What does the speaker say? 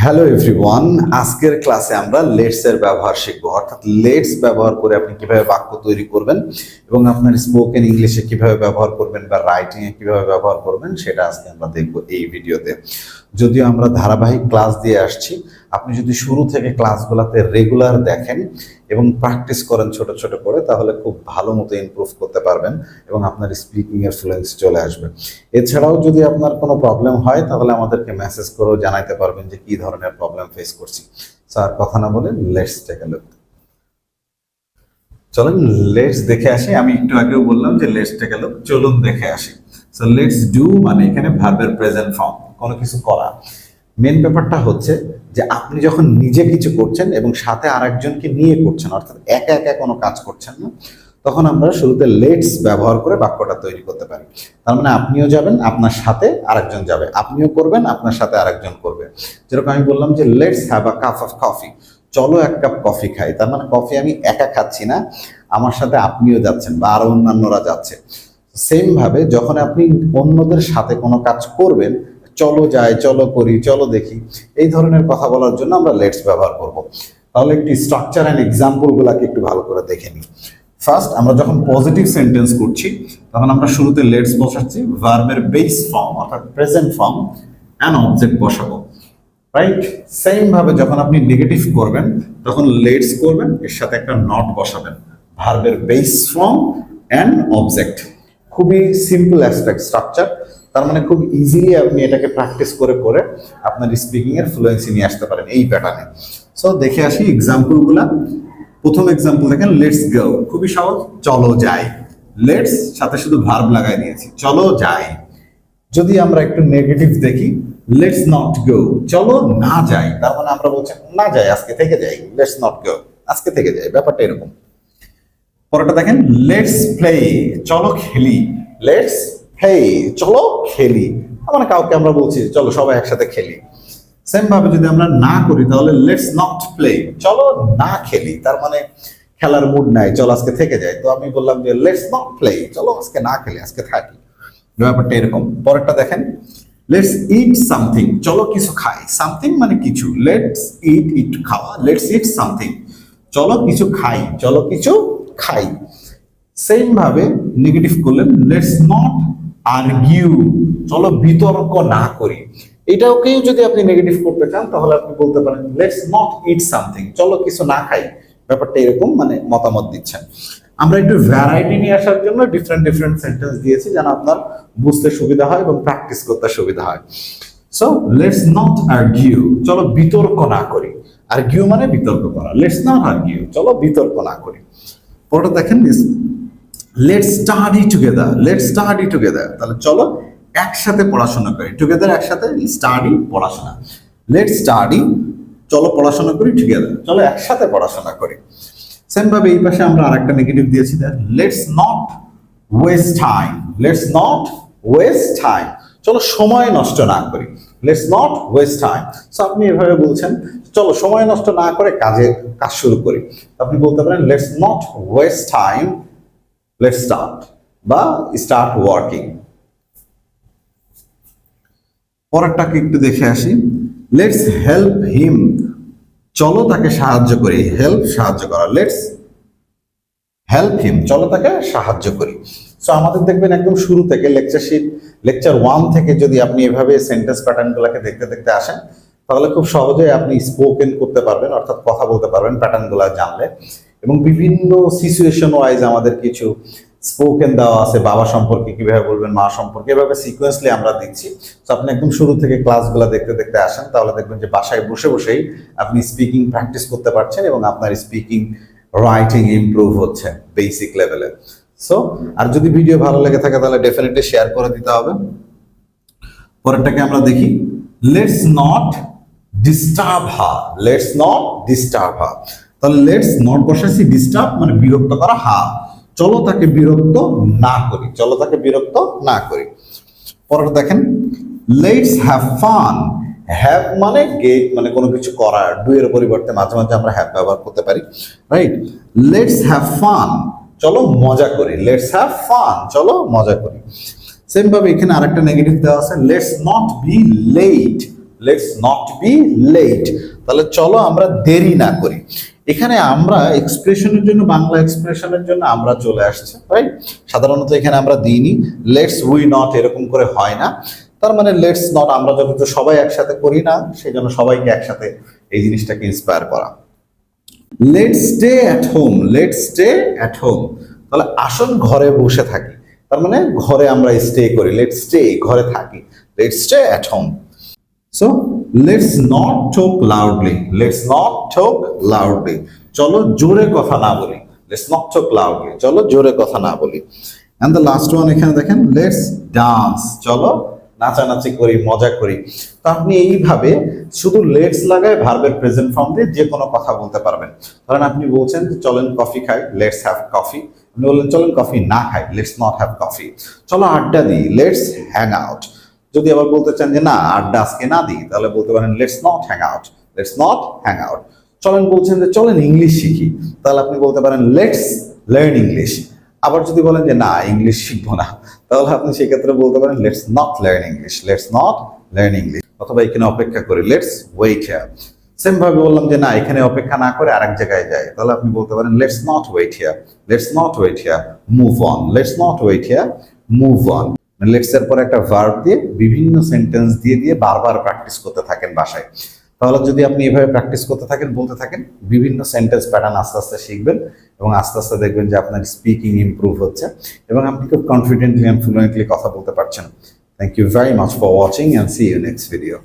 Hello everyone, আজকের ক্লাসে আমরা লেটস এর ব্যবহার শিখবো। অর্থাৎ লেটস ব্যবহার করে আপনি কিভাবে বাক্য তৈরি করবেন এবং আপনার স্পোকেন ইংলিশে কিভাবে ব্যবহার করবেন বা রাইটিং এ কিভাবে ব্যবহার করবেন সেটা আজকে আমরা দেখবো এই ভিডিওতে। যদিও আমরা ধারাবাহিক ক্লাস দিয়ে আসছি, আপনি যদি শুরু থেকে ক্লাসগুলোতে রেগুলার দেখেন এবং প্র্যাকটিস করেন ছোট ছোট করে, তাহলে খুব ভালো মতো ইমপ্রুভ করতে পারবেন এবং আপনার স্পিকিং এর ফ্লুয়েন্সি চলে আসবে। এছাড়াও যদি আপনার কোনো প্রবলেম হয় তাহলে আমাদেরকে মেসেজ করেও জানাতে পারবেন যে কি ধরনের প্রবলেম ফেস করছি। স্যার কথা না বলে লেটস টেক আ লুক। চলুন লেটস দেখে আসি। আমি একটু আগেও বললাম যে লেটস টেক আ লুক, চলুন দেখে আসি। সো লেটস ডু মানে এখানে ভার্বের প্রেজেন্ট ফর্ম, কোনো কিছু করা। মেন ব্যাপারটা হচ্ছে যে আপনি যখন নিজে কিছু করছেন এবং সাথে আরেকজনকে নিয়ে করছেন, অর্থাৎ একা একা কোনো কাজ করছেন না, তখন আমরা শুরুতে লেটস ব্যবহার করে বাক্যটা তৈরি করতে পারি। তার মানে আপনিও যাবেন, আপনার সাথে আরেকজন যাবে, আপনিও করবেন, আপনার সাথে আরেকজন করবে। যেরকম আমি বললাম যে let's have a cup of coffee, চলো এক কাপ কফি খাই। তার মানে কফি আমি একা খাচ্ছি না, আমার সাথে আপনিও যাচ্ছেন বা আরো অন্যান্যরা যাচ্ছে। সেম ভাবে যখন আপনি অন্যদের সাথে কোনো কাজ করবেন, চলো যাই, চলো করি, চলো দেখি, এই ধরনের কথা বলার জন্য আমরা লেটস ব্যবহার করব। তাহলে একটি স্ট্রাকচার অ্যান্ড এক্সাম্পল গুলাকে একটু ভালো করে দেখে নিই। ফার্স্ট, আমরা যখন পজিটিভ সেন্টেন্স করছি তখন আমরা শুরুতে লেটস বসাচ্ছি, ভার্বের বেস ফর্ম অর্থাৎ প্রেজেন্ট ফর্ম অ্যান্ড অবজেক্ট বসাবো, রাইট? সেম ভাবে যখন আপনি নেগেটিভ করবেন তখন লেটস করবেন, এর সাথে একটা নট বসাবেন, ভার্বের বেস ফর্ম অ্যান্ড অবজেক্ট। খুবই সিম্পল অ্যাসপেক্ট স্ট্রাকচার। তার মানে খুব ইজিলি আপনি এটাকে প্র্যাকটিস করে করে আপনার স্পিকিং এর ফ্লুয়েন্সি নিয়ে আসতে পারেন এই প্যাটার্নে। সো দেখে আসি এক্সাম্পল গুলা। প্রথম এক্সাম্পল দেখেন, লেটস গো, খুবই সহজ, চলো যাই। লেটস সাথে শুধু ভার্ব লাগাই দিয়েছি, চলো যাই। যদি আমরা একটু নেগেটিভ দেখি, লেটস নট গো, চলো না যাই। তার মানে আমরা বলছি না যাই, আজকে থেকে যাই, লেটস নট গো, আজকে থেকে যাই, ব্যাপারটা এরকম। পরেরটা দেখেন, লেটস প্লে, চলো খেলি। লেটস প্লে, চলো খেলি, মানে কাউকে আমরা বলছি চলো সবাই একসাথে খেলি। সেম ভাবে যদি আমরা না করি তাহলে লেটস নট প্লে, চলো না খেলি। তার মানে খেলার মুড নাই, চলো আজকে থেকে যাই। তো আমি বললাম যে লেটস নট প্লে, চলো আজকে না খেলি, আজকে থাকি, ব্যাপারটা এরকম। পরেরটা দেখেন, লেটস ইট সামথিং, চলো কিছু খাই। সামথিং মানে কিছু, লেটস ইট, ইট খাওয়া, লেটস ইট সামথিং, চলো কিছু খাই, চলো কিছু খাই। সেম ভাবে নেগেটিভ করলেন, লেটস নট আর্গিউ, চলো বিতর্ক না করি। এটাকেও যদি আপনি নেগেটিভ করতে চান তাহলে আপনি বলতে পারেন লেটস নট ইট সামথিং, চলো কিছু না খাই। ব্যাপারটা এরকম, মানে মতামত দিচ্ছেন। আমরা একটু ভ্যারাইটি নিয়ে আসার জন্য ডিফারেন্ট ডিফারেন্ট সেন্টেন্স দিয়েছি যেন আপনার বুঝতে সুবিধা হয় এবং প্র্যাকটিস করতে সুবিধা হয়। সো লেটস নট আর্গিউ, চলো বিতর্ক না করি। আর্গিউ মানে বিতর্ক করা, লেটস নট আর্গিউ, চলো বিতর্ক না করি। পরেরটা দেখেন, let's study together, let's study together, তাহলে চলো একসাথে পড়াশোনা করি। টুগেদার একসাথে, স্টাডি পড়াশোনা, লেটস স্টাডি, চলো পড়াশোনা করি, টুগেদার, চলো একসাথে পড়াশোনা করি। সেম ভাবে এই পাশে আমরা আরেকটা নেগেটিভ দিয়েছি, let's not waste time, let's not waste time, চলো সময় নষ্ট না করি, let's not waste time. So আপনি এভাবে বলছেন চলো সময় নষ্ট না করে কাজ শুরু করি। আপনি বলতে পারেন let's not waste time, let's start, বা স্টার্ট ওয়ার্কিং। পরেরটাকে একটু দেখে আসি, লেটস হেল্প হিম, চলো তাকে সাহায্য করি। হেল্প সাহায্য করা, লেটস হেল্প হিম, চলো তাকে সাহায্য করি। সো আমাদের দেখবেন একদম শুরু থেকে লেকচার 1 থেকে যদি আপনি এভাবে সেন্টেন্স প্যাটার্ন গুলাকে দেখতে দেখতে আসেন তাহলে খুব সহজে আপনি স্পোকেন করতে পারবেন, অর্থাৎ কথা বলতে পারবেন প্যাটার্ন গুলা জানলে। এবং বিভিন্ন সিচুয়েশন ওয়াইজ আমাদের কিছু স্পোকেন দেওয়া আছে, বাবা সম্পর্কে কিভাবে বলবেন, মা সম্পর্কে, এভাবে সিকোয়েন্সলি আমরা দিচ্ছি। তো আপনি একদম শুরু থেকে ক্লাসগুলো দেখতে দেখতে আসেন, তাহলে দেখবেন যে বাসায় বসে বসেই আপনি স্পিকিং প্র্যাকটিস করতে পারছেন এবং আপনার স্পিকিং রাইটিং ইমপ্রুভ হচ্ছে বেসিক লেভেলে। সো আর যদি ভিডিও ভালো লেগে থাকে তাহলে ডেফিনেটলি শেয়ার করে দিতে হবে। পরেরটাকে আমরা দেখি, let's not disturb her, let's not disturb her, তাহলে লেটস নট বসাইছি, ডিস্টার্ব মানে বিরক্ত করা, হার, চলো তাকে বিরক্ত না করি, চলো তাকে বিরক্ত না করি। পরের দেখেন, লেটস হ্যাভ ফান, হ্যাভ মানে গেট মানে কোনো কিছু করার, ডু এর পরিবর্তে মাঝে মাঝে আমরা হ্যাভ ব্যবহার করতে পারি, রাইট? লেটস হ্যাভ ফান, চলো মজা করি, লেটস হ্যাভ ফান, চলো মজা করি। সেম ভাবে এখানে আরেকটা নেগেটিভ দেওয়া আছে, let's not be late, let's not be late. তাহলে চলো আমরা দেরি না করি। এখানে আমরা এক্সপ্রেশনের জন্য, বাংলা এক্সপ্রেশনের জন্য আমরা চলে আসছে, রাইট? সাধারণত এখানে আমরা দিইনি, লেটস উই নট এরকম করে হয় না। তার মানে লেটস নট আমরা যখন সবাই একসাথে করি না, সেই জন্য সবাইকে একসাথে এই জিনিসটাকে ইন্সপায়ার করা। Let's stay at home, let's stay at home, তাহলে আসুন ঘরে বসে থাকি। তার মানে ঘরে আমরা স্টে করি, লেটস স্টে ঘরে থাকি, let's stay at home. So let's not talk loudly, let's not talk loudly, চলো জোরে কথা না বলি, লেটস নট টক লাউডলি, চলো জোরে কথা না বলি। এন্ড দ্য লাস্ট ওয়ান এখানে দেখেন, লেটস ডান্স, চলো নাচানাচি করি, মজা করি। তো আপনি এইভাবে শুধু লেটস লাগায় ভার্বের প্রেজেন্ট ফর্ম দিয়ে যে কোনো কথা বলতে পারবেন। ধরেন আপনি বলছেন যে চলেন কফি খাই, লেটস হ্যাভ কফি। আপনি বললেন চলেন কফি না খাই, লেটস নট হ্যাভ কফি। চলো আড্ডা দিই, লেটস হ্যাং আউট। যদি আবার বলতে চান যে না আড্ডা আজকে না দিই, তাহলে বলতে পারেন let's not hang out, let's not hang out. চলেন বলছেন যে চলেন ইংলিশ শিখি, তাহলে আপনি বলতে পারেন লেটস লার্ন ইংলিশ। আবার যদি বলেন যে না ইংলিশ শিখবো না, তাহলে আপনি সেক্ষেত্রে বলতে পারেন let's not learn English, let's not learn English. অথবা এখানে অপেক্ষা করি, লেটস ওয়েট হিয়ার। সেম ভাবে বললাম যে না এখানে অপেক্ষা না করে আরেক জায়গায় যাই, তাহলে আপনি বলতে পারেন let's not wait here, let's not wait here, move on, let's not wait here, move on. Let's এর পরে একটা ভার্ব দিয়ে বিভিন্ন সেন্টেন্স দিয়ে দিয়ে বারবার প্র্যাকটিস করতে থাকেন বাসায়। তাহলে যদি আপনি এভাবে প্র্যাকটিস করতে থাকেন, বলতে থাকেন, বিভিন্ন সেন্টেন্স প্যাটার্ন আস্তে আস্তে শিখবেন এবং আস্তে আস্তে দেখবেন যে আপনার স্পিকিং ইমপ্রুভ হচ্ছে এবং আপনি খুব কনফিডেন্টলি অ্যান্ড ফ্লুয়েন্টলি কথা বলতে পারছেন। Thank you very much for watching and see you next video.